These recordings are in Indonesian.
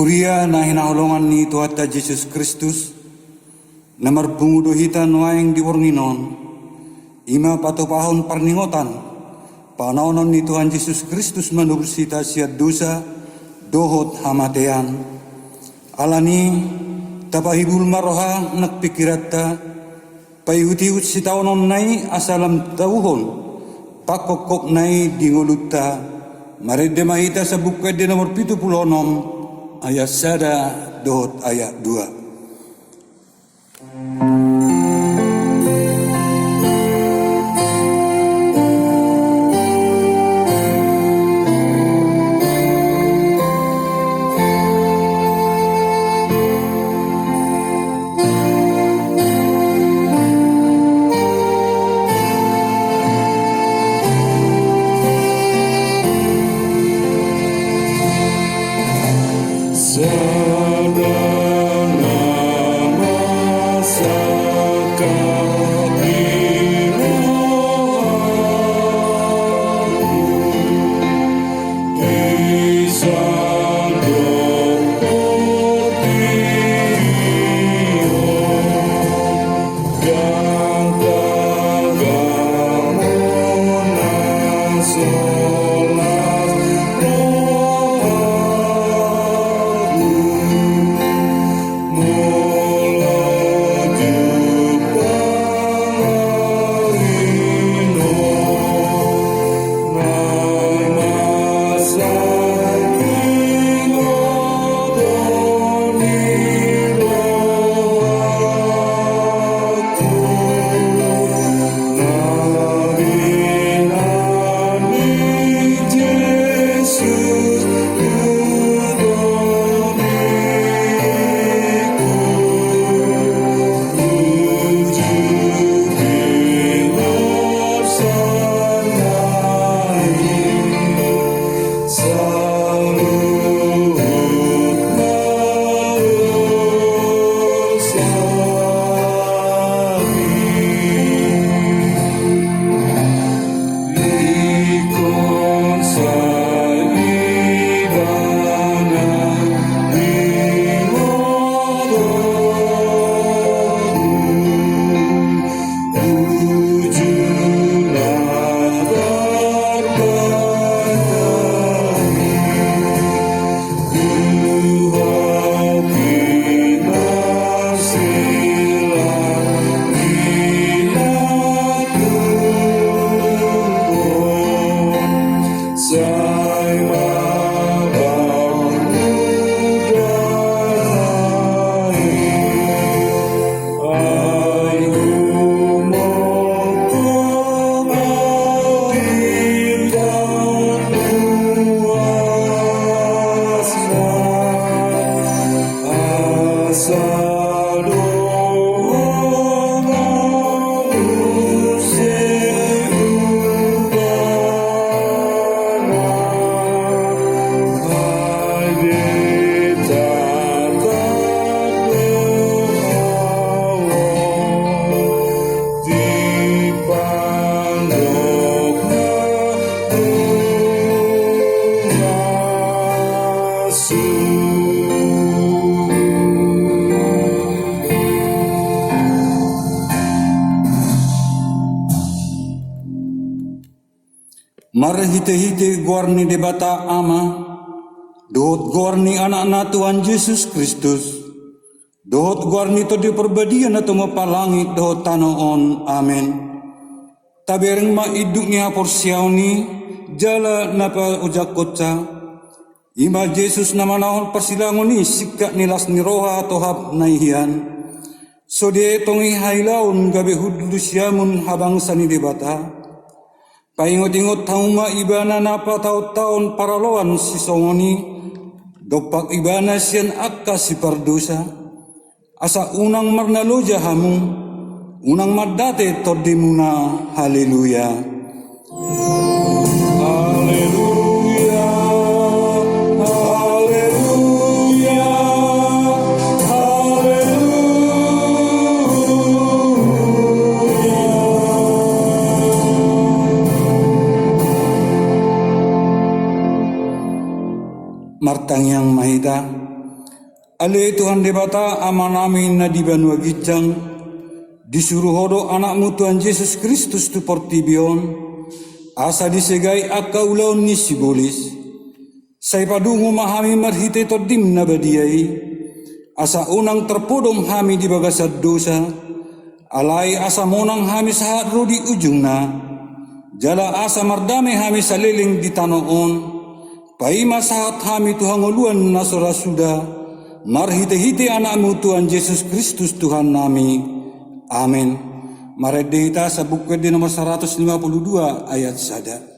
Kuria na hinahulungan ni Tuhan Yesus Kristus, na marpungudo hita nuayang diwarninon, ima patupahon parningotan, panaunon ni Tuhan Yesus Kristus manubsita siya dosa, dohot hamatean. Alani, tapahibul maroha nakpikirata, payutiut si taonon nai asalam tauhon, pakokok nai dingoluta, marede mahita sa bukad di nomor 76, ayat 1 dohot ayat 2. Marhite-hite guarni debata ama, dohot guarni anak-anak Tuhan Yesus Kristus, dohot guarni to di perbadian atau mapalangit dohot tanoon, amen. Tabereng ma iduknya porsiauni, jala napa ujak kotsa, ima Yesus nama nahon persilangoni sikak nilas niroha tohab naihian, so die tongi hailaun gabe hudlusiamun habang sani debata, paingot-ingot tauma ibana napa taon paraloan si songoni, dopak ibana sian akka si pardosa, asa unang marnaloja hamu, unang madate tordimuna, haleluya. Haleluya, haleluya, Martang yang mahita, Ale Tuhan debata aman amin na di banua gijang, disuruh hodo anakmu Tuhan Yesus Kristus tu portibion, asa disegai akka ulaun ni sibolis, say padungo mahami marhite to dim na badiai, asa unang terpodom hami di bagasad dosa, alai asa monang hami sahat rodi ujung na, jala asa mardame hami saliling di tanoon, paima sahat hami Tuhan uluan na sorasuda, marhite-hite anakmu Tuhan Yesus Kristus Tuhan nami. Amin. Maredita sa buku di nomor 152 ayat 1.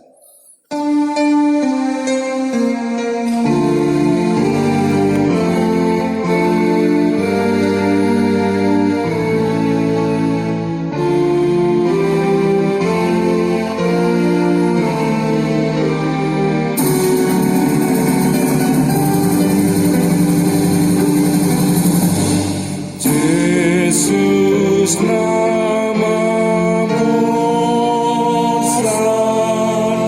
Yesus namamu sang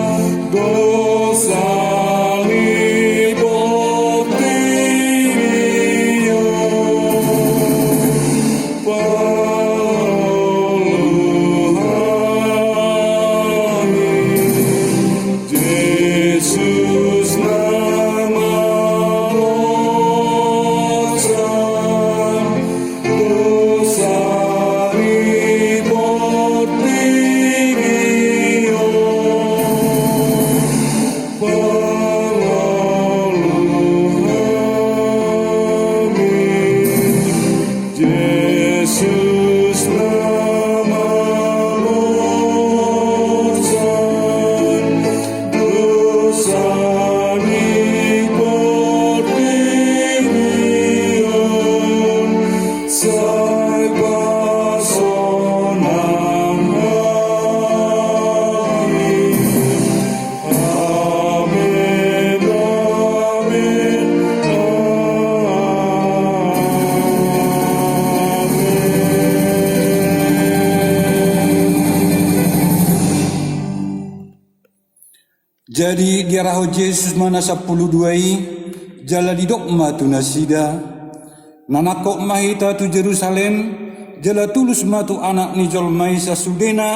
dosa libotiyo paluhani Yesus namamu sang dosa libotiyo paluhani Yesus namamu sang dosa libotiyo say pasonang amin. Amin, amin, Jadi diaraho Yesus mana 12 jala di dokma tu nasida, nanakok mahita tu Jerusalem, jala tulus matu anak ni jolmai sasudena,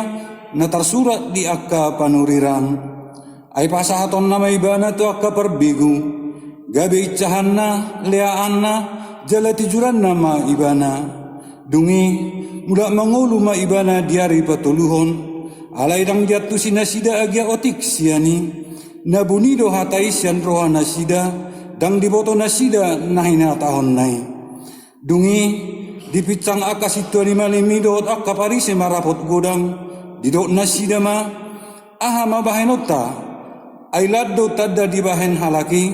na tersurat di akka panuriran. Ai pasahaton nama ibana tu akka perbigu, gabe icahanna, leaanna, jala tijuran nama ibana. Dungi, muda mangulu ma ibana diari patuluhon, alai dang jatuh sinasida agia otik siani, nabunido hatai sian roha nasida, dang diboto nasida nahina tahun nai. Dungi, dipicang akka situ ni malimidot akka parise marapot godang, didot nasida ma, aha mabahenota, ay laddo tadda dibahen halaki,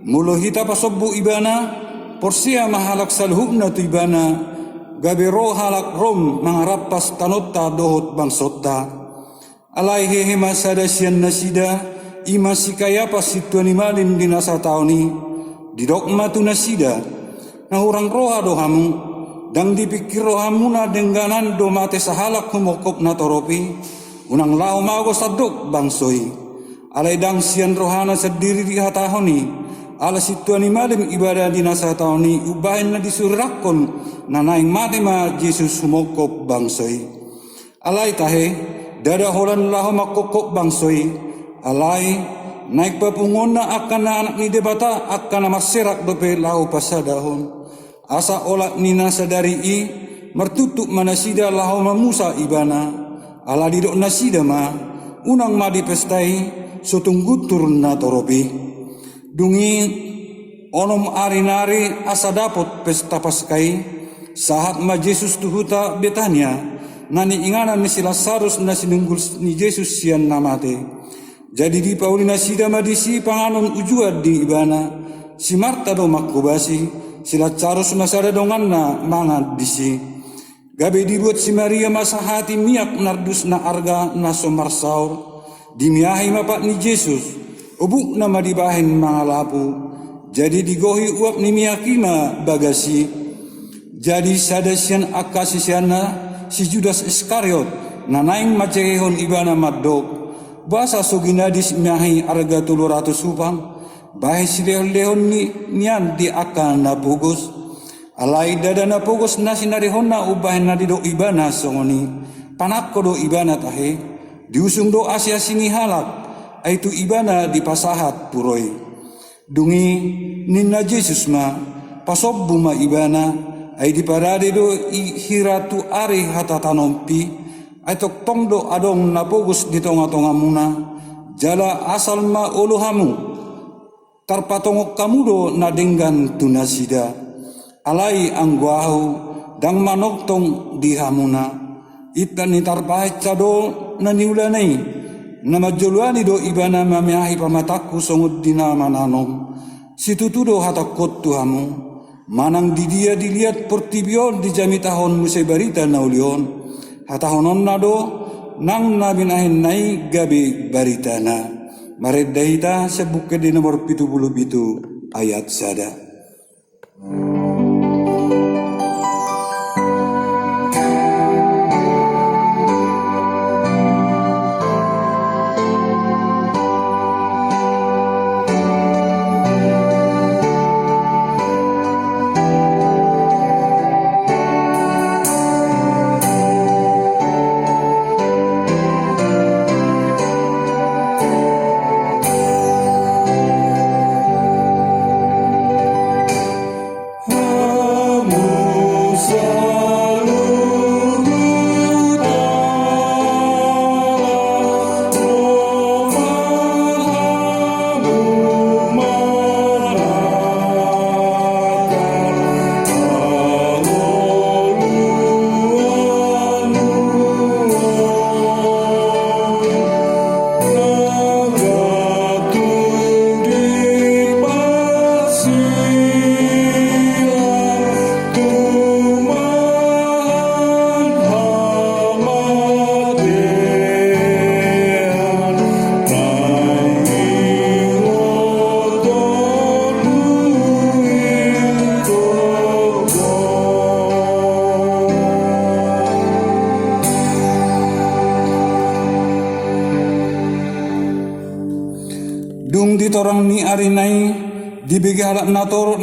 mulo hita pasobbu ibana, porsia mahalak salhubna tu ibana, gabe roh halak rom mangarapas tanota dohot bangsota. Alai hehe masada sian nasida, ima sikaya pas situ ni malim di nasa tauni, didok matu nasida, na hurang roha dohamu, dang dipikir rohamu na dengganan do mate sahalak humokop na toropi, unang lau mago sadok bangsoi. Alai dang sian rohana sendiri di hatahoni, ala situ ni malim ibadah di nasa tauni, ubahin na disurakon, na naing mate ma Yesus humokop bangsoi. Alai tahe, dada holan lahu makokop bangsoi, alai naik papungon na akan na anak ni debata akan na maserak dope lahu pasadahon. Asa olak ni nasadari i mertutuk manasida lahu mamusa ibana, ala didok nasida ma unang madi pestai sotunggu turun na toropi. Dungi onom ari-nari asa dapot pesta paskai sahat ma Yesus tuhuta Betania, nani inganan ni si Lazarus na sinunggul ni Yesus sian namate. Jadi di Paulina sida madisi panganon ujua di ibana, si Marta do makubasi, si Lazarus masada donganna mangad disi. Gabe dibuat si Maria masahati miak nardus na arga na somarsaur, dimiahi mapak ni Yesus, ubuk na madibahin mga lapu, jadi digohi uap ni miakima bagasi. Jadi sadasian akasisiana si Judas Iskariot, nanaing macehon ibana madok, basa suginadis miahi arga 700 upang, bahai si lehon-lehon ni nian di akan na pugos, Alai dadana pogos na sinarihona ubahin na dido ibana songoni. Panak ko do ibana tahe. Diusung do asya sini halak. Aitu ibana di pasahat puroi. Dungi ninna Jesus ma. Pasob buma ibana. Ay di parade do hiratu ari hatatanompi. Ay tok tongdo adong napogos di tonga-tonga muna. Jala asal ma uluhamu. Tarpatongok kamudo na denggan tunasida. Alai angguahu dang manoktong di hamuna. Ita ni tarpahit do na niulanay. Na majuluani do ibana mamiahi pamataku songod di namananong. Situtudo hatakot tuhamu. Manang di dia dilihat portibion di jami tahun musay barita na ulion. Hatahonon na do nang nabinahin nai gabi barita na. Maredahita sa bukid di nomor 77 ayat sada. Dung ditorang ni arinay, dibigay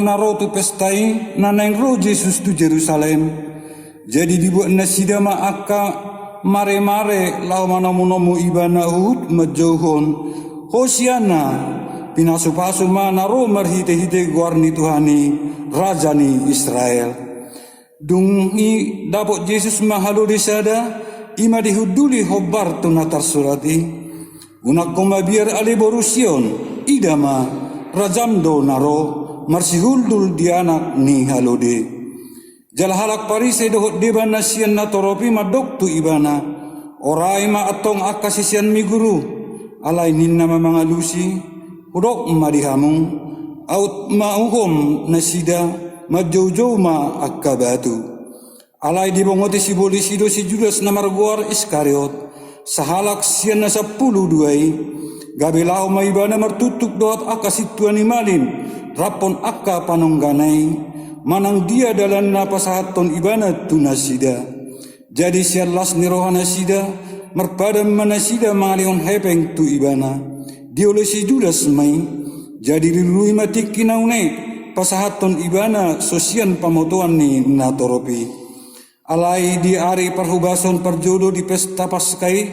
naro tu pestai, nanang ro Jesus tu Jerusalem. Jadi dibuat nasida maaka mare-mare lau manamunomu ibana uhud majohon. Hosiana, pinasupasu naro marhite-hite guarni Tuhani, Rajani Israel. Dung i dapot Jesus mahalo disada, ima dihuduli hobar tu natar surati. Unak kumabiar ali borusion, idama rajamdo naro marsihuldul dianak ni halode. Jalhalak parise dohot deban nasian na toropi madok tu ibana. Orai ma atong akasisian mi guru. Alai ninna mga lusi, udok madihamu. Aut mauhom nasida, majaujaw ma akkabatu. Alai dibongoti si bolisido si Judas na marguar Iskariot. Sahalak siyan na 12 gabilaw may iba na martutuk doat akasituan ni malin rapon akka panongganay manang dia dalan na pasahaton iba na tunasida. Jadi siyalas ni rohana sida marpadam manasida malion hepeng tu iba na dioleh si Judas may jadi rilui matik kinaunay pasahaton iba na sosian pamotuan ni natoropi. Alai di ari perhubason perjodoh di pesta Paskai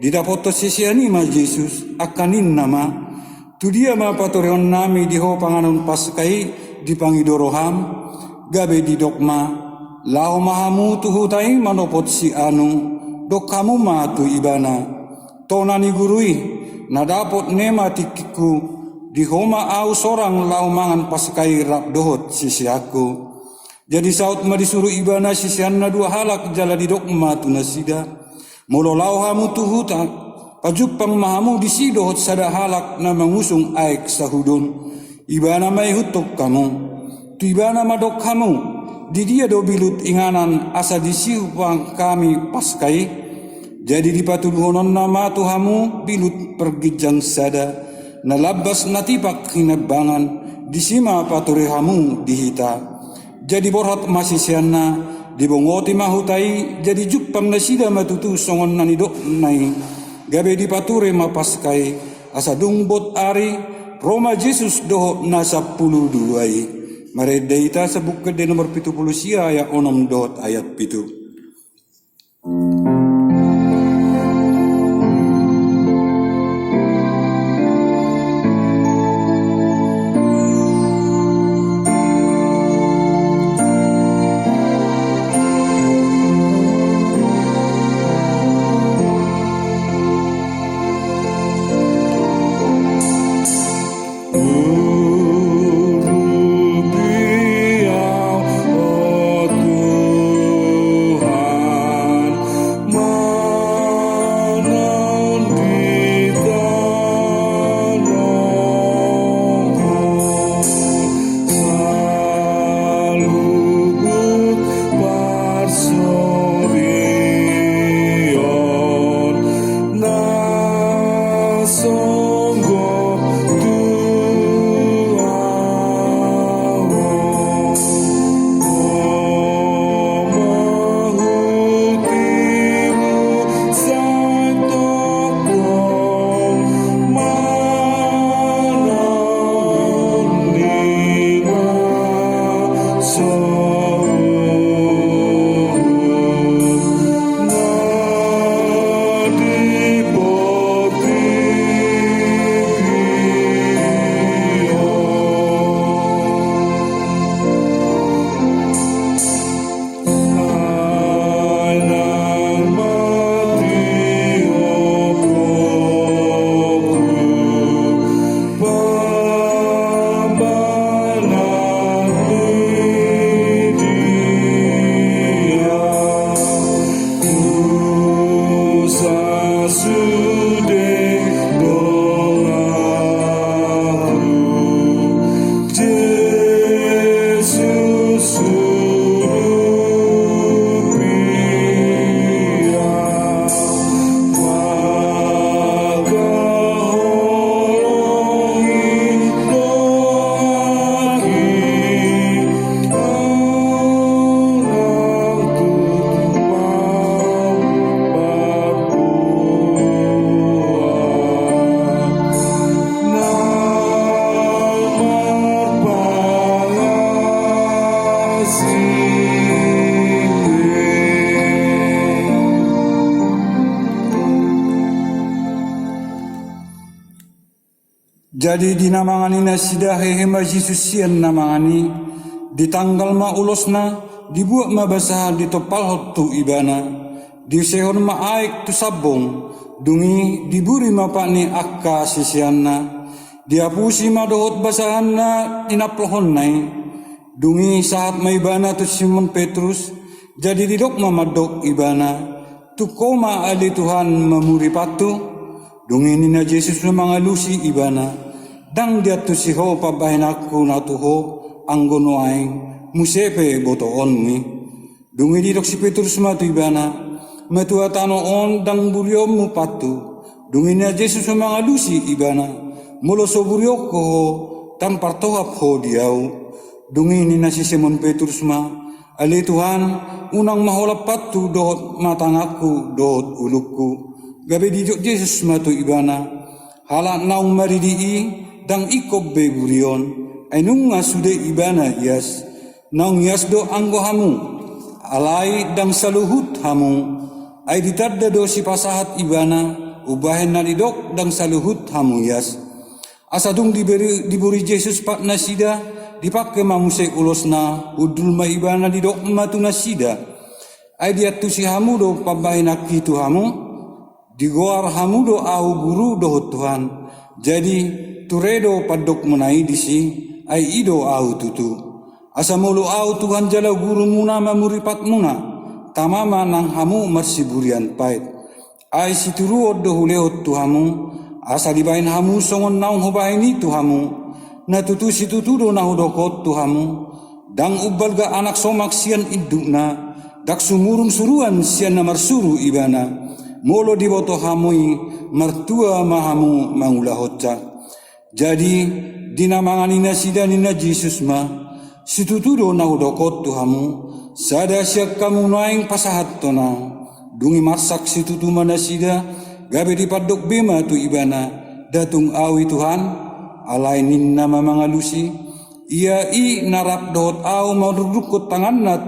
didapoto sisiani ma Jesus akanin nama tu dia ma patorion nami di ho panganon Paskai di pangidoroham gabe di dokma lao mahamu tu hutai manopot si anu dok kamu ma tu ibana tonani gurui nadapot nema tikiku di homa au sorang lao mangan Paskai rap dohot sisi aku. Jadi saut ma disuruh ibana sisianna 2 halak jala di dokma tu nasida. Molo lau hamu tu huta, pajupang mahamu disidohot sada halak na mangusung aik sahudon. Ibana may hutok kamu, tu ibana madok kamu. Di dia do bilut inganan asa disiu pang kami Paskai. Jadi dipatuluhonon nama tu hamu bilut pergijang sada. Nalabas natipak hinabangan, disima paturi hamu dihita. Jadi borhat masisianna dibongoti mahutai jadi jupang nasida matutu songon nanidok nai gabe dipature mapaskai asa dungbot ari Roma Jesus doho na 12 Mari daita sa bukid di nomor 70 siya ya 6 ayat 7. Jadi dinamangani na sida hehema Jesus sian namangani di tanggal ma ulosna dibuat ma basah di topal hotu ibana di sehon ma aik tu sabong dungi diburi ma pakni akka sisianna diapusi ma dohot basahanna tinaplohon nai dungi saat ma ibana tu Simon Petrus jadi didok ma madok ibana tu koma ali Tuhan mamuri patu dungi nina Jesus mangalusi ibana dang dia tu siho pabahin aku na tuho anggono aing musepe boto on mi dungi didok si Petrus ma tu ibana matua tano on dang burio mu patu dungi na Jesus mangalusi ibana mulo so burio ko tan partohap ho diau dungi ni na si Simon Petrus ma ali Tuhan unang maholap patu dohot matang aku dohot ulukku gabe didok Jesus ma tu ibana halak naung maridii dang ikob be burion ainung nga sude ibana yas naung yas do anggo hamu alai dang saluhut hamu ay ditadda do si pasahat ibana ubahen na didok dang saluhut hamu yas asadung diburi Jesus pak nasida dipakai mamuse ulos na udul ma ibana didok matu nasida ay diatu si hamu do pabahin akitu hamu digoar hamu do au guru do Tuhan jadi turedo padok munai disi ai ido au tutu asamulu au Tuhan jala guru muna mamuripat muna tamama nang hamu marsiburian pait ai situruo do huleot tu hamu asa dibain hamu songon naung hobaini tu hamu na tutu situtu do na hudokot tu hamu dang ubal ga anak somak sian iduna dak sumurung suruan sian na marsuru ibana molo diboto hamui martua mahamu mangula hocca jadi dinamangani na sida ni na Jesus ma situtudo na udokot tu hamu sada siak kamu naing pasahat to na dungi marsak situtu mana sida gabe dipadok bema tu ibana datung awi Tuhan alai ninna mamangalusi Ia i narap dohot au madudukut tangan na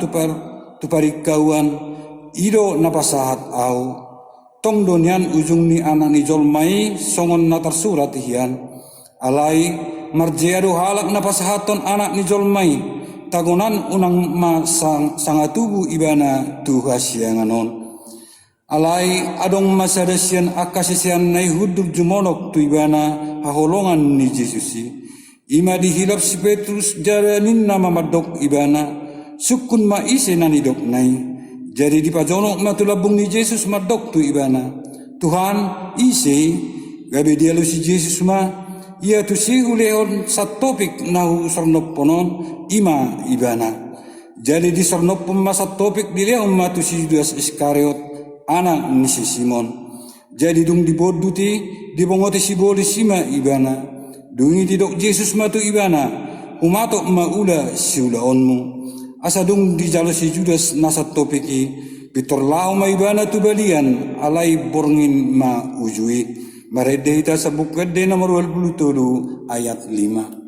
tuparikawan ido napasahat au. Tong donian ujung ni anak ni jolmai songon na tersurat hian. Alai marjeado halak napasahaton anak ni jolmai tagonan unang sangatubu ibana tuha sianganon. Alai adong masadasian akasisian nai hudur jumonok tu ibana haholongan ni Yesusi. Ima dihilap si Petrus jaranin nama madok ibana sukun ma ise nanidok nai. Jadi dipajonok matulabung ni Yesus madok tu ibana. Tuhan ise gabe dia lu si Yesus ma ia tu si hulehon sat topik nahu sernop ponon ima ibana. Jadi di sernop pemasat topik dilehon ma tu si Judas Iskariot anak ni si Simon. Jadi dung diboduti dibongoti si bolis ima ibana. Dungi tidok Yesus matu ibana umatok maula siulaonmu. Asa dung di jalo si Judas nasat topiki pitor lau ma ibana tu balian alai borngin ma ujui. Marede ita sabuk gede nomor 27 ayat 5.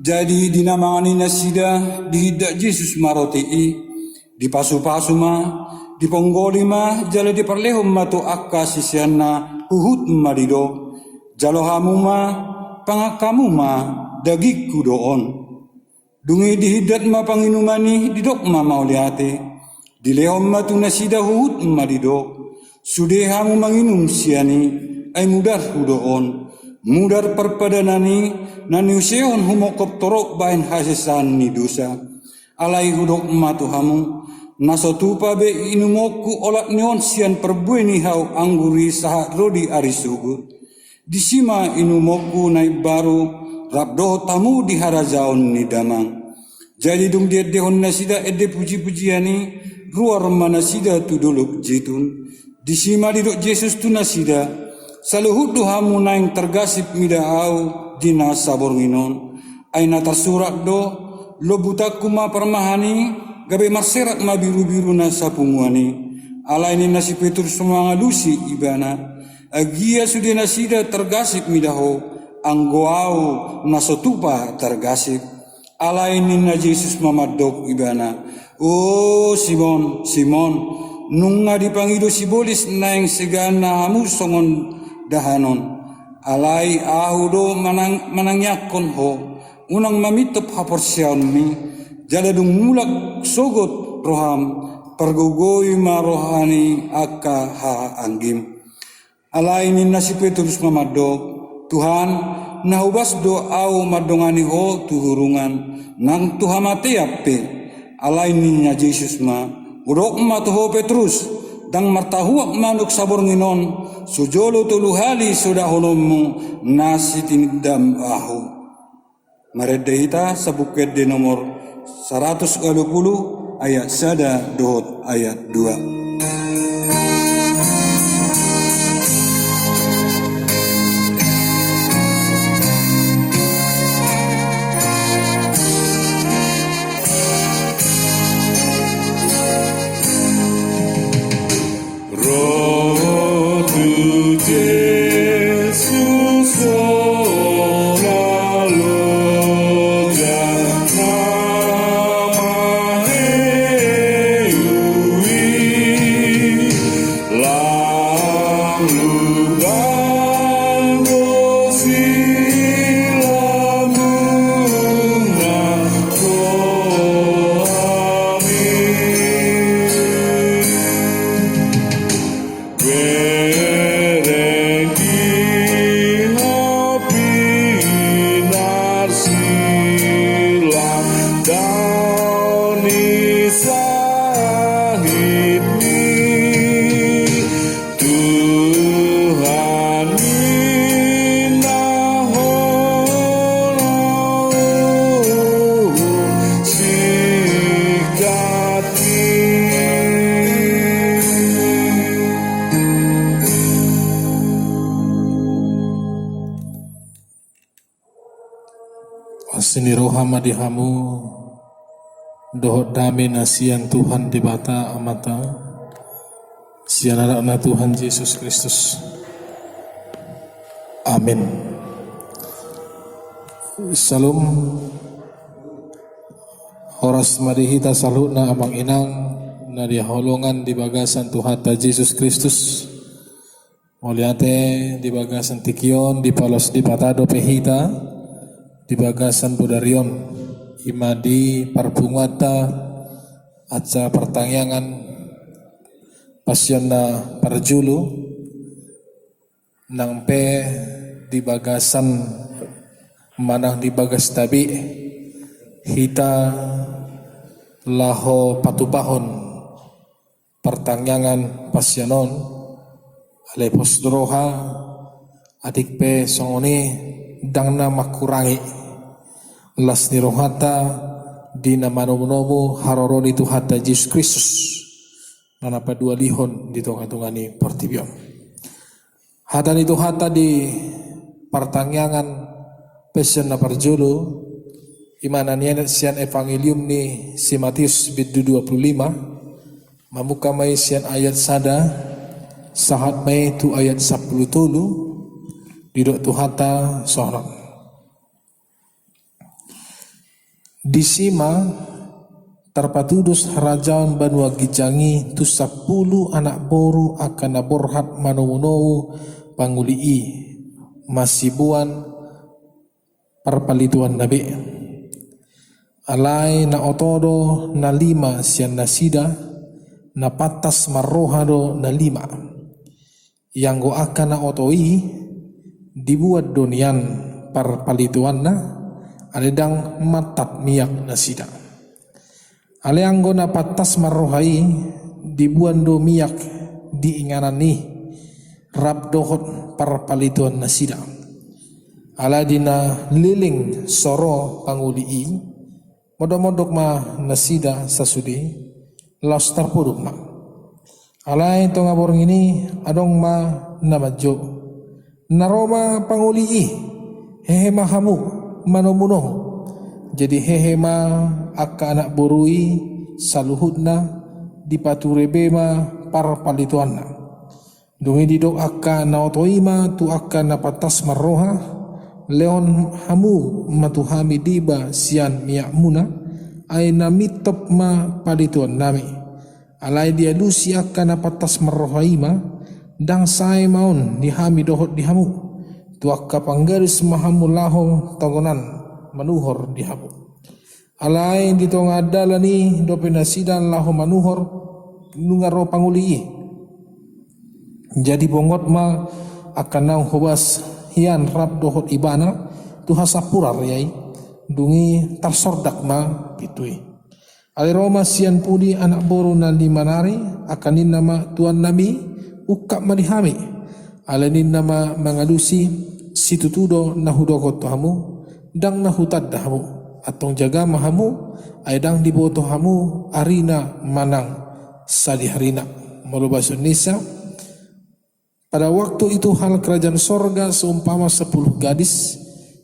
Jadi dinamani nasida dihidak Yesus maroti di pasu-pasu ma di ponggoli ma jalo di perlehom ma tu akka sisianna uhut marido jalo hamu ma pangakamu ma dagikku doon dungi dihidat ma panginumani didok ma mauliate di lehom ma tu nasida uhut marido sude hamu manginum siani ay mudar hudoon mudar perpadanani nani useon humokop torok bain hasesan ni dosa alai hudok matu hamu nasotupa be inumoku olak neon sian perbueni hau angguri sahat rodi arisugur disima inumoku naik baru rabdo tamu di harajaon ni damang jadi dung dia dehon nasida ede puji-pujiani ruar manasida tu dolok jitun disima didok Yesus tu nasida saluhut hamu naing tergasip mida au dina sabor nginon aina tersurat do lo butaku ma permahani gabe marserak ma biru-biru na sapunguani alaini nasi Petrus semua ngalusi ibana agia sudah nasida tergasip midaho anggoau nasotupa tergasip alaini na Yesus mamadok ibana oh Simon Simon nunga dipangido si bolis naing segana hamu songon dahanon Alai ahu do manangyakon ho, unang mamitop haporsyaon mi, jaladung mulak sogot roham, pergugoy marohani akka ha anggim. Alai ni nasi Petrus mamado, Tuhan nahubas do au madongani ho tuhurungan, nang tuhamate ape, alai ni nya Yesus ma, urok ma tuho Petrus, dang martahuak manuk sabor nginon, sujolo tuluhali sudah honomu nasi tinidam ahu. Maredehita sabuket di nomor 120 ayat 1 dohot ayat 2. Roh tu Yesus lalu nama Eui lalu bangun silamu ngaku Asini rohama dihamu dohot dame nasian Tuhan di bata amata sian anak Tuhan Yesus Kristus. Amin. Salam horas marihita salutna amang inang na diholongan di bagasan Tuhan Yesus Kristus. Muliate di bagasan tikion di palos di patado pehita di bagasan Budarion imadi parpungwata aca pertangyangan pasyonna parjulu nang pe di bagasan manang di bagas tabi hita laho patupahon pertangyangan pasyanon ale posdroha adik pe songoni dangna makurangi las ni rohata di nama nomu haroroni Tuhan Yesus Kristus nanapa dua lihon di tongkatungani portibion hatan itu hata di pertangyangan pesen na parjulu imanannya sian evangelium ni si Matius bidu 25 mamuka may sian ayat sada sahat may tu ayat 10 didok tu hata sohron disima terpatudus kerajaan Banua Gijangi tu 10 anak boru akan naborhat manomunowu pangulii masibuan perpalituan nabi alai na otodo na 5 sian nasida na patas marrohado na 5 yang go akan na otoi dibuat donian perpalituan na aledang matat miyak nasida aleanggo na patas marrohai dibuando miyak diinganan ni rab dohot parpalituan nasida aladina liling soro pangulii modok-modok ma nasida sasudi laos terpuruk ma alai to ngaborong ini adong ma namadjo naroma pangulii hehe mahamu manomuno jadi hehema akka anak borui saluhutna dipaturebema parpalituanna dungi didok akka naotoima tu akka napatas marroha leon hamu matuhami diba sian miyakmuna ay namitop ma palituan nami alai dia lusi akka napatas marrohaima dang sai maun dihami dohot dihamu tuakka panggaris mahamulaho tongonan manuhor dihabu. Alai di tonga dalani dope nasidan laho manuhor nungaro panguli. Jadi bongot ma akan nang hobas hian rab dohot ibana tuha sapurar yai dungi tarsordak ma pitui. Ali Roma sian pudi anak boru nan di manari akanin nama tuan nabi ukap madihami. Alanin nama mengadusi situtudo nahudoko tohamu dang nahutad dahamu atong jaga mahamu aidang diboto hamu arina manang sadiharina. Mulu bahasa Indonesia. Pada waktu itu hal kerajaan sorga seumpama 10 gadis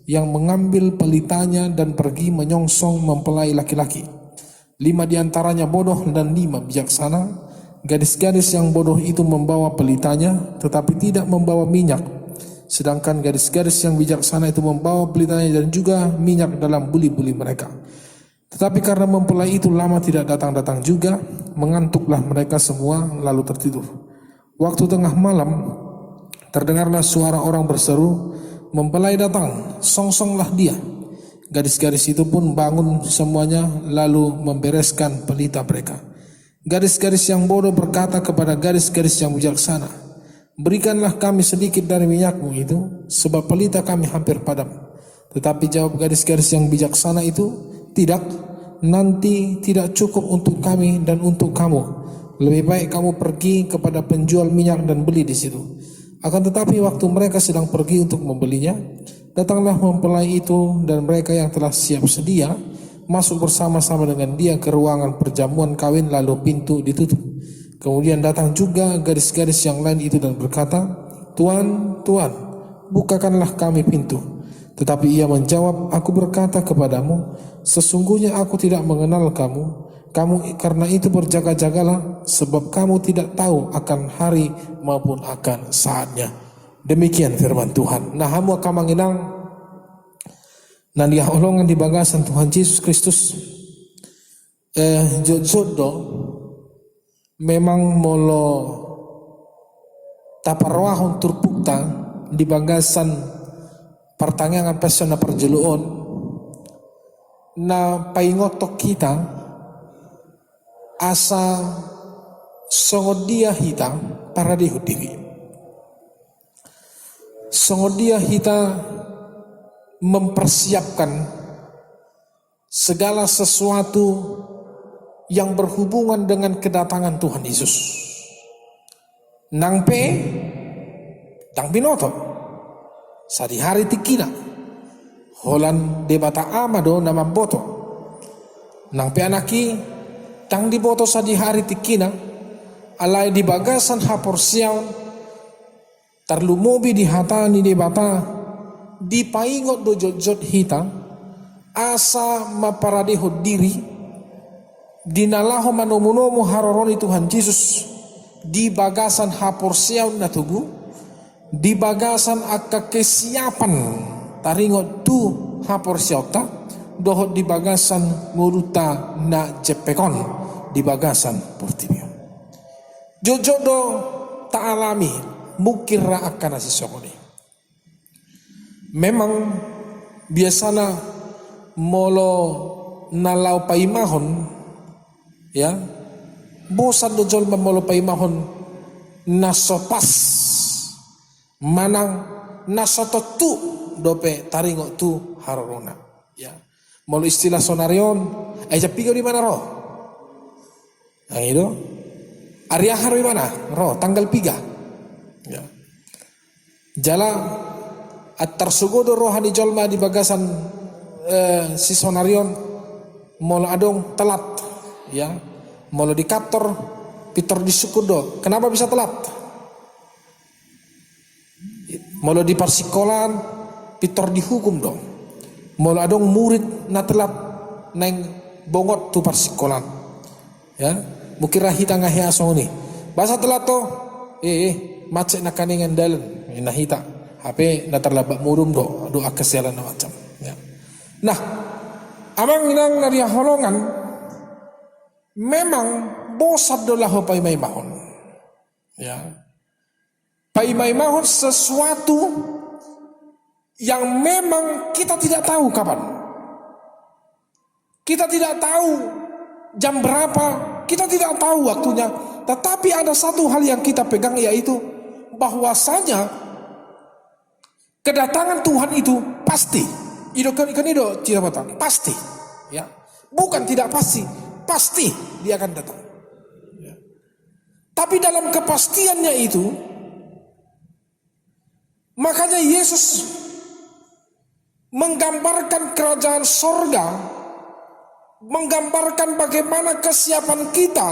yang mengambil pelitanya dan pergi menyongsong mempelai laki-laki. 5 diantaranya bodoh dan 5 bijaksana. Gadis-gadis yang bodoh itu membawa pelitanya tetapi tidak membawa minyak. Sedangkan gadis-gadis yang bijaksana itu membawa pelitanya dan juga minyak dalam buli-buli mereka. Tetapi karena mempelai itu lama tidak datang-datang juga, mengantuklah mereka semua lalu tertidur. Waktu tengah malam terdengarlah suara orang berseru, "Mempelai datang, songsonglah dia." Gadis-gadis itu pun bangun semuanya lalu membereskan pelita mereka. Gadis-gadis yang bodoh berkata kepada gadis-gadis yang bijaksana, "Berikanlah kami sedikit dari minyakmu itu, sebab pelita kami hampir padam." Tetapi jawab gadis-gadis yang bijaksana itu, "Tidak, nanti tidak cukup untuk kami dan untuk kamu. Lebih baik kamu pergi kepada penjual minyak dan beli di situ." Akan tetapi waktu mereka sedang pergi untuk membelinya, datanglah mempelai itu dan mereka yang telah siap sedia masuk bersama-sama dengan dia ke ruangan perjamuan kawin lalu pintu ditutup. Kemudian datang juga gadis-gadis yang lain itu dan berkata, "Tuan, Tuan, bukakanlah kami pintu." Tetapi ia menjawab, "Aku berkata kepadamu, sesungguhnya aku tidak mengenal kamu. Kamu karena itu berjaga-jagalah, sebab kamu tidak tahu akan hari maupun akan saatnya." Demikian firman Tuhan. Nah, hamu akan menginang nandiah olongan di bagasan Tuhan Yesus Kristus. Jodoh memang molo taparwahon turpukta di bagasan pertanyaan pesona perjeluon na paingotok kita asa songodia hita para dihudiri. Songodia hita mempersiapkan segala sesuatu yang berhubungan dengan kedatangan Tuhan Yesus. Nang pe dang binoto sadi hari tikina holan debata amado nama boto nang pe anaki tang di boto sadi hari tikina alai di bagasan hapor siaon tarlumobi di hatani di bata di paingot do jojot hita asa maparadeho diri dinalaho manomunomo haroroni Tuhan Yesus di bagasan hapor siaon na tugu di bagasan akka kesiapan taringot tu hapor siauta dohot di bagasan muruta na jepekon di bagasan portibio. Jojodo tak alami mukira akan nasi sokoni. Memang biasana molo nalau paimahon ya bosan dojol memolo paimahon nasopas manang nasoto tu dope taringo tu harorona ya molo istilah sonarion aja pigo di mana roh nah itu Arya hari mana roh tanggal 3 ya jala atar sugodo rohani jolma di bagasan si sonarion molo adong telat ya molo di kantor pitor di sukudo kenapa bisa telat molo di persikolan pitor dihukum dong molo adong murid na telat neng bongot tu persikolan ya mukira hita ngahi asoni basa telat to macet na kaningan dalan na hita HP na terlabak murum do akasialan na macam ya nah amang inang nariya holongan memang bosad do laho paimay mahon ya paimay mahon sesuatu yang memang kita tidak tahu kapan. Kita tidak tahu jam berapa, kita tidak tahu waktunya. Tetapi ada satu hal yang kita pegang, yaitu bahwasanya kedatangan Tuhan itu pasti. Itu pasti. Ya. Bukan tidak pasti, pasti dia akan datang. Ya. Tapi dalam kepastiannya itu, makanya Yesus menggambarkan kerajaan sorga, menggambarkan bagaimana kesiapan kita,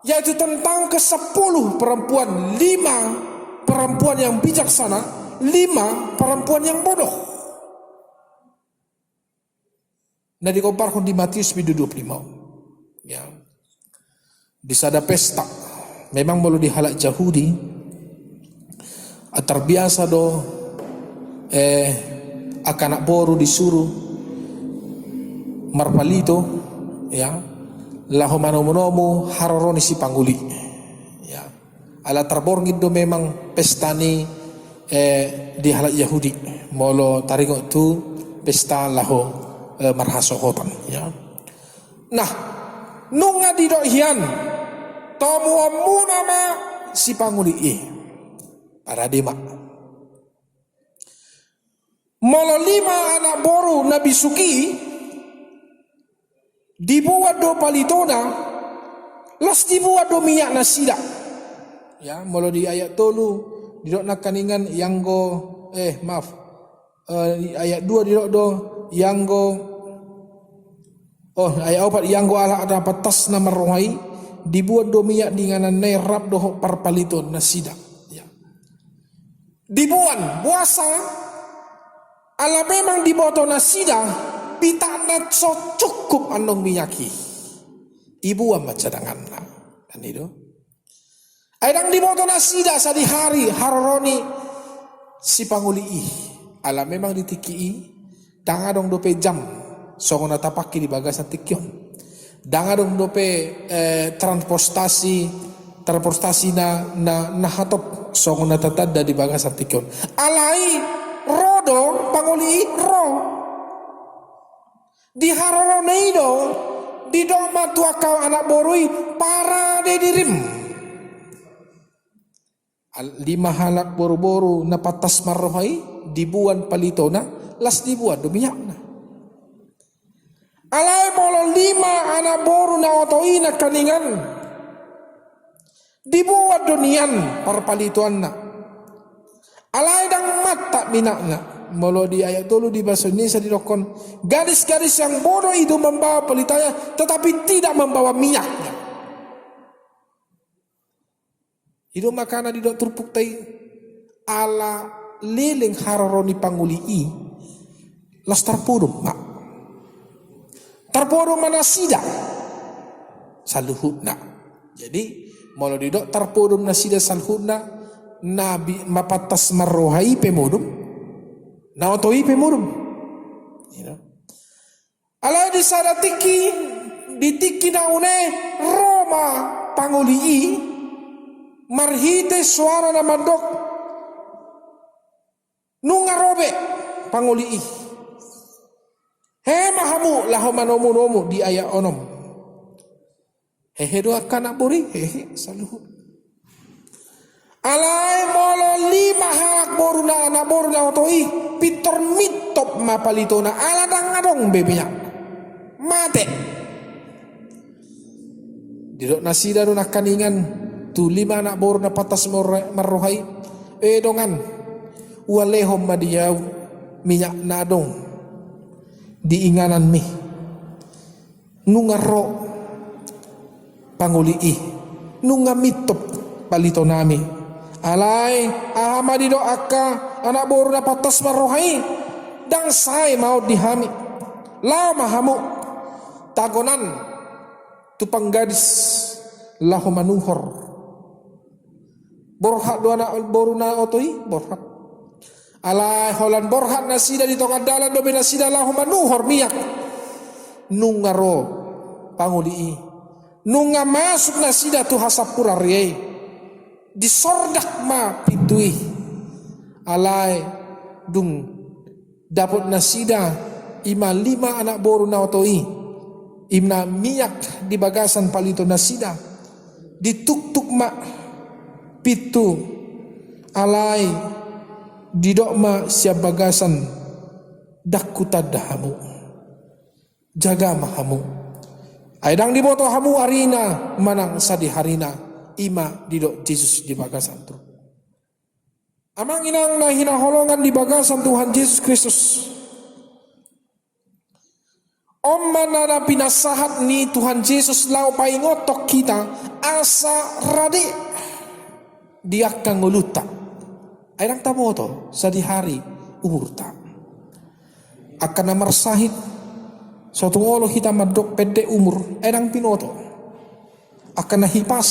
yaitu tentang ke-10 perempuan, 5 perempuan yang bijaksana, 5 perempuan yang bodoh. Nah, dikomparkan di Matius 25. Ya. Di sada pesta, memang belum dihalak Yahudi, terbiasa do akanak boru disuruh marpalito, ya, laho manomonomo haroroni si pangguli, ya, ala terborngit do memang pestani di halak Yahudi molo taringo tu pesta laho marhasohotan, ya. Nah, nunga di dohian tomu amu nama si pangguli para dema molo 5 anak boru Nabi Suki dibuat do palitona, las dibuat do minyak nasida, ya. Molo di ayat tolu didok nakaningan yang go ayat 2 didok do yang go ayat 4 yang go ala ada patas nama rohai dibuat do minyak dinganan nerap do parpaliton nasida, ya. Dibuat puasa ala memang diboto nasida pitanat so cukup andong miyaki ibu ama cadangan kan itu aidang diboto nasida sadi hari haroroni si panguli ala memang ditiki dang adong dope jam songona tapaki di bagasan tikyon dang adong dope transportasi na hatop songona tatanda di bagasan tikyon alai rodo panguli ro di haroroneido di doma tua kau anak borui para de dirim 5 halak boru-boru na patas marrohai dibuan palitona las dibuat do minyakna alai molo 5 anak boru na otoi na kaningan dibuat donian parpalituanna alai dang mata minakna molo di ayat dulu di bahasa Indonesia dirokon gadis-gadis yang bodoh itu membawa pelitanya tetapi tidak membawa minyaknya. Itu makana di dokter puktai ala liling haroroni panguli las terpurung mak terpurung mana sida saluhutna. Jadi molo di dok terpurung nasida saluhutna nabi mapatas marrohai pemudum na otoi pemurum, you know. Ala di sada ditiki na une Roma panguli marhite suara na mandok nunga robe panguli he mahamu laho manomu di ayat onom hehe doa kanak buri hehe saluhu alai molo 5 halak boru na anak boru na otoi pitor mitop mapalitona ala dang adong bebenya mate didok nasida do nakaningan tu 5 anak boru na patas marrohai dongan walehom madiyaw minyak nadong diinganan mi nungaro panguli nunga mitop palitonami alai ahmadi do akka anak boru na patas marrohai dang sai mau dihami lao mahamu tagonan tu panggadis lahu manuhor borhak do anak boru na otoi borhak alai holan borhak nasida di tongkat dalan do benasida lahu manuhor miyak nungaro panguli nunga masuk nasida tu hasapura riei disordak ma pitui alai dung dapat nasida ima 5 anak boru na otoi imna minyak di bagasan palito nasida dituk-tuk mak pitu alai didok ma siap bagasan dakutad hamu jaga mahamu aidang diboto hamu arina manang sadi harina ima didok Yesus di bagasan tu amang inang na hinaholongan di bagasan Tuhan Yesus Kristus om manana pinasahat ni Tuhan Yesus lau paingotok kita asa rade dia kanguluta aidang tamoto sadi hari umurta akan namar sahid suatu ngolo kita madok pede umur aidang pinoto akan nahipas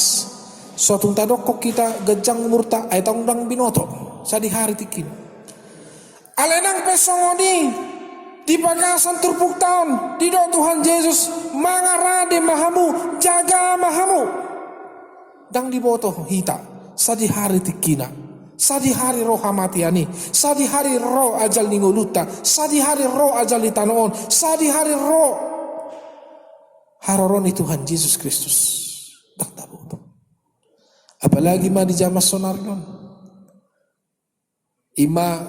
suatu tadokok kita gejang umurta aidang dang binoto sadi hari tikin alenang pesongoni di bagasan turpuk tahun didok Tuhan Yesus mangarade mahamu jaga mahamu dang diboto hita sadi hari tikina sadi hari roh hamatiani sadi hari roh ajal ningoluta sadi hari roh ajal ditanoon sadi hari roh haroroni Tuhan Yesus Kristus dak taboto apalagi ma di zaman sonardon ima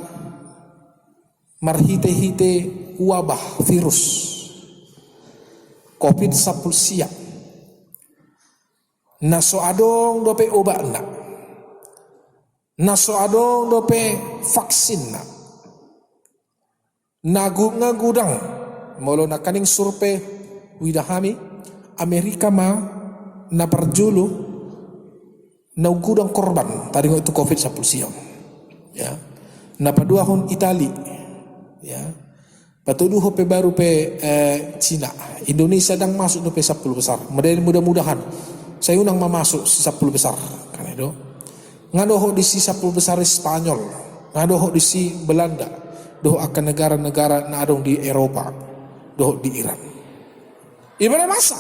marhite-hite wabah virus COVID-19 siap naso adong dope obatna naso adong dope vaksin ngagudang molo na kaning surpe widahami Amerika ma na perjulu na gudang korban tadi itu COVID-19 siap ya na paduahon Itali ya patuduh pe baru pe Cina Indonesia dang masuk pe 10 besar mudah-mudahan saya unang masuk 10 besar kan itu ngadoh di si 10 besar Spanyol ngadoh di si Belanda doh akan negara-negara na adong di Eropa doh di Iran ibarat masa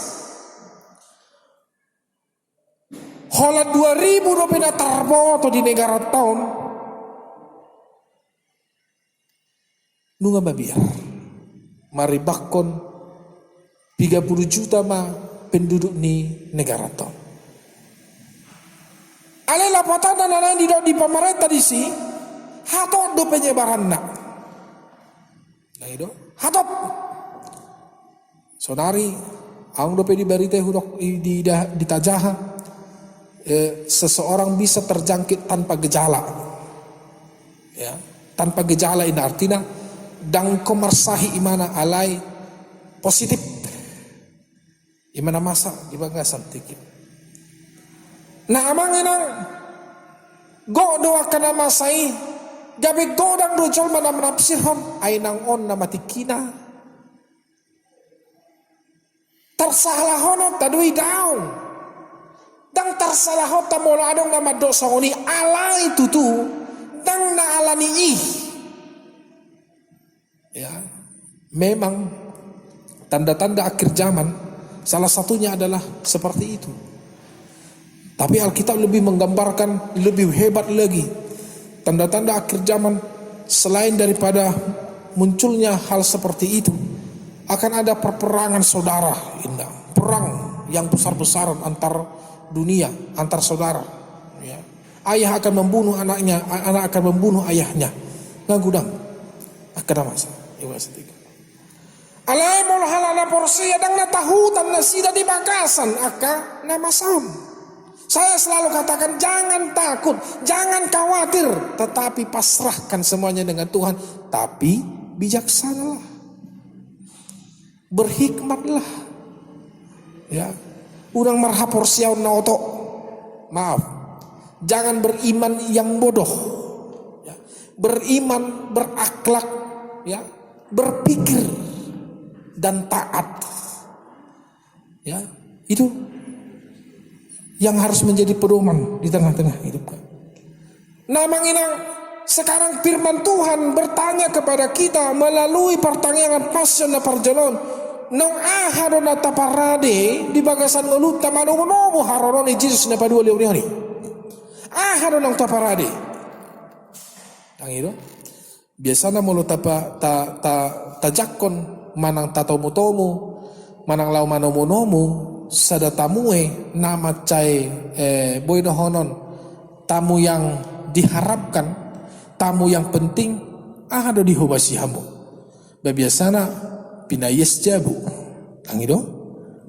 hola 2000 dope na tarboto di negara tahun nunga babiar maribakon 30 juta ma penduduk ni negara to ale lapatan dan di pemerintah di si hatot do penyebaran nak nah itu hatot saudari ang do di berita hudok di tajaha seseorang bisa terjangkit tanpa gejala ya tanpa gejala ini artinya dang komarsahi imana alai positif imana masa di bagasan tikit na amang inang go do akan masai gabe go dang do jol mana menafsirhon ay nang on na matikina tersalahon tadui daw dang tersalahon tamola adong nama dosa oni alai tutu dang na alani ya, memang tanda-tanda akhir zaman salah satunya adalah seperti itu. Tapi Alkitab lebih menggambarkan lebih hebat lagi. Tanda-tanda akhir zaman selain daripada munculnya hal seperti itu, akan ada perperangan saudara, indah. Perang yang besar-besaran antar dunia, antar saudara. Ya. Ayah akan membunuh anaknya, anak akan membunuh ayahnya. Ngagudang akan masa. Alai mol halala porsi adang natahutan nasida di bagasan aka nama sam. Saya selalu katakan jangan takut, jangan khawatir, tetapi pasrahkan semuanya dengan Tuhan. Tapi bijaksanalah, berhikmatlah. Ya, urang marha porsiaw na oto. Maaf, jangan beriman yang bodoh. Ya, beriman berakhlak, ya. Berpikir dan taat, ya itu yang harus menjadi pedoman di tengah-tengah hidup. Nah, manginang sekarang firman Tuhan bertanya kepada kita melalui pertanyaan passion na parjalon. Nong aharo na taparade di bagasan ulut tamano mo haroron ni Jesus na padua liuri. Aharo nang taparade. Ang ito. Biasana mulu tajakon manang tatomu-tomu, manang lau manomu-nomu, sada tamue nama cai boy honon, tamu yang diharapkan, tamu yang penting, ada di hobasi hamu. Biasana pinayes jabu, angido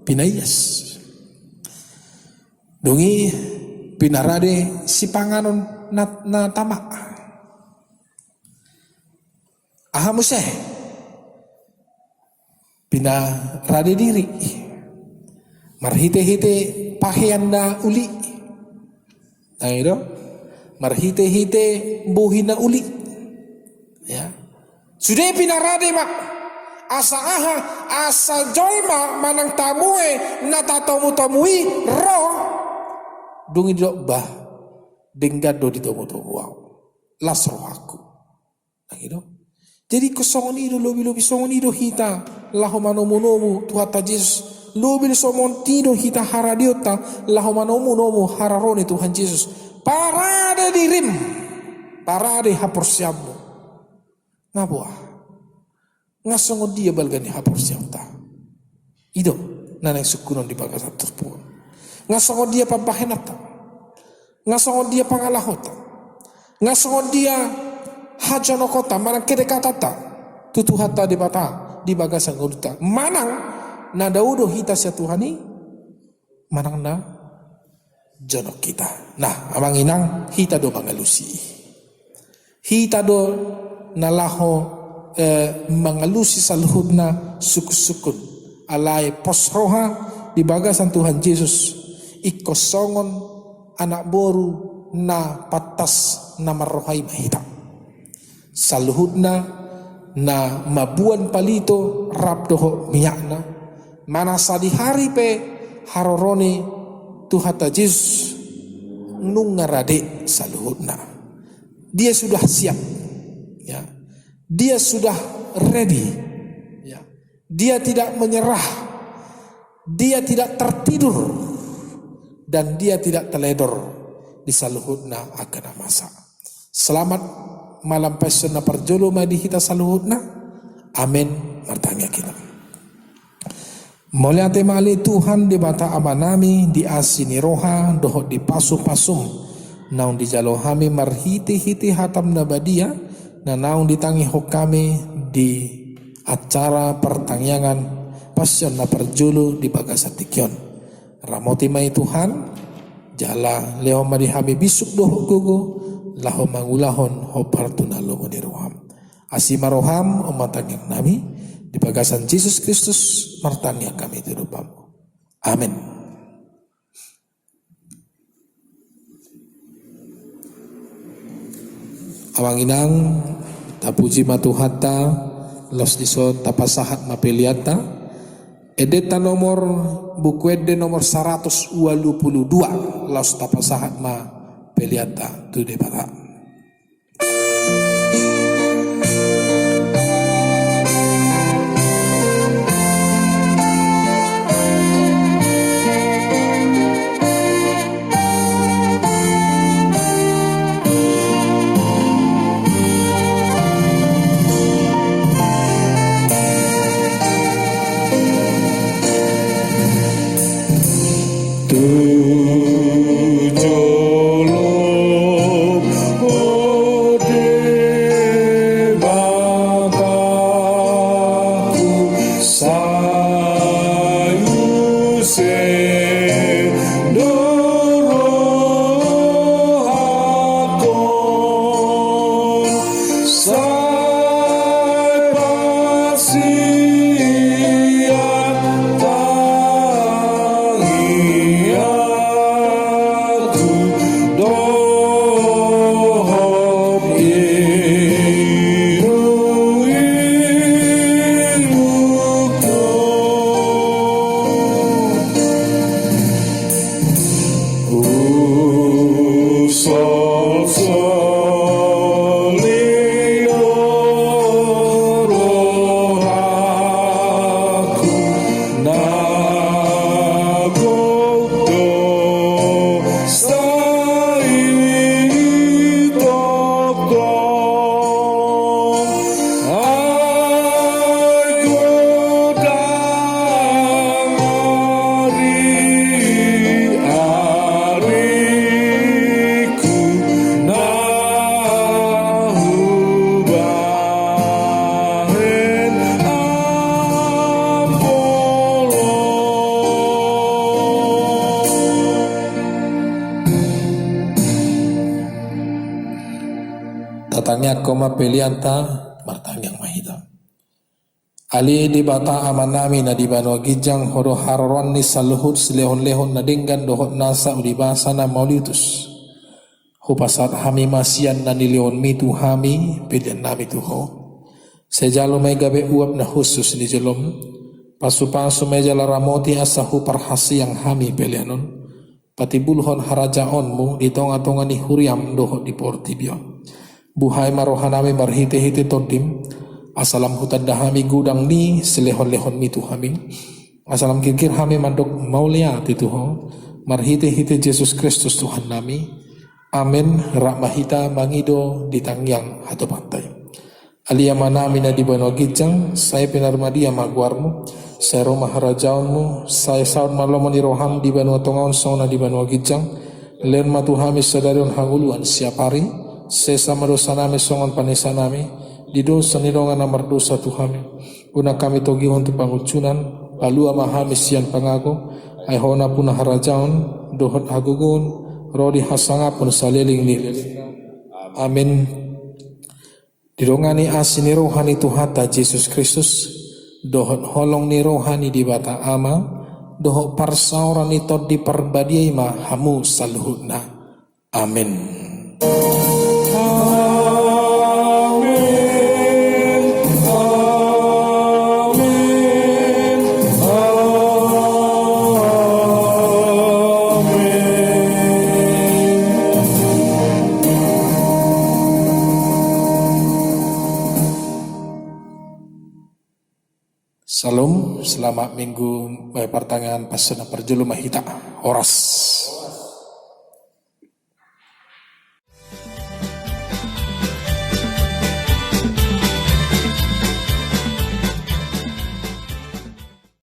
pinayes. Dongi pinarade si panganon na tamak. Ahamuseh pina rade diri marhite-hite pakaian na uli itu marhite-hite buhin na uli ya sudah pina rade mak asa jolma manang tamue na tatamu-tamui roh dungi dok bah denggado di tomu-tomu wow las roh aku itu. Jadi kesongon ido lobi songon ido hita lahomanomu Tuhan Yesus lobi somon tido hita haradiota lahomanomu hararoni Tuhan Yesus parade dirim parade haporsiamu ngapua ngasongon dia balgani haporsiamta ido nanang sukunon di bagas terpun ngasongon dia pabahenata ngasongon dia pangalahota ngasongon dia hajono kota manang kedekatata tutu hatta di bata di bagasan uduta manang na daudo hita sia Tuhani manang na jono kita nah amang inang hita do mangalusi hita do nalaho mangalusi saluhudna suku-sukun alai posroha di bagasan Tuhan Yesus ikosongon anak boru na patas na marohai mahita saluhudna na mabuan palito rabdoho miyakna mana sadi hari pe harorone Tuhata Yesus nungarade saluhudna dia sudah siap ya dia sudah ready ya dia tidak menyerah dia tidak tertidur dan dia tidak teledor di saluhudna akan masa selamat malam pesan na parjolo madi hita saluhudna amin martanya kita moliate mali Tuhan di bata amanami di asini roha doho di pasu-pasum naung di jalo hami marhiti-hiti hatam nabadia na naung ditangi hokame di acara pertangyangan pasyon na parjolo di bagasatikion ramoti mai Tuhan jala leo madi hami bisuk doho gogo laho mangulahon hopartuna lomo di roham asima roham omatanyang nami di bagasan Yesus Kristus martanya kami di rupamu amin. Awang inang tapuji matuhata los dison tapasahat mapeliata edeta nomor buku ede nomor 122 los tapasahat ma peliata tu de para batangnya koma pelianta martang yang mahita. Ali di bata amanami na di banwa gijang hodo hararon ni saluhut selehon-lehon na dinggan dohot nasa udibasa na maulitus. Hupasat hami masian na nilion mitu hami pilihan nami tuho. Sejalo may gabe uap na khusus ni jelom. Pasu-pasu may jala ramoti asahu parhasi yang hami pilihanon. Pati bulhon harajaonmu di tonga-tonga ni huriam dohot di portibio. Buhay marohanami marhite-hite todim. Asalam hutan dahami gudang ni selehon-lehon mitu hami. Asalam kikir hami mandok maulia tituho. Marhite-hite Yesus Kristus Tuhan nami. Amin. Rakmahita mangido di tangyang hato pantai. Alia manami na di banwa gijang. Saya pinarmadia magwarmu. Saya romah harajaonmu. Saya saud malomoni roham di banwa tongaon sauna di banwa gijang. Len matuhami sadarion hanguluan siapari. Sesa madosa nami songon panesa nami. Di dosa nilongan namar dosa Tuhami. Una kami togi untuk pangucunan. Lalu amahami sian pangago. Aihona punah harajaon. Dohot hagugun. Rodi hasanga pun saliling ni. Amin. Dirongani asini rohani Tuhata Yesus Kristus. Dohot holong ni rohani di bata ama. Dohot parsauran ni tod di perbadiai ma hamu saluhutna. Amin. Salam, selamat minggu pertengahan pasana perjulu mahita. Horas.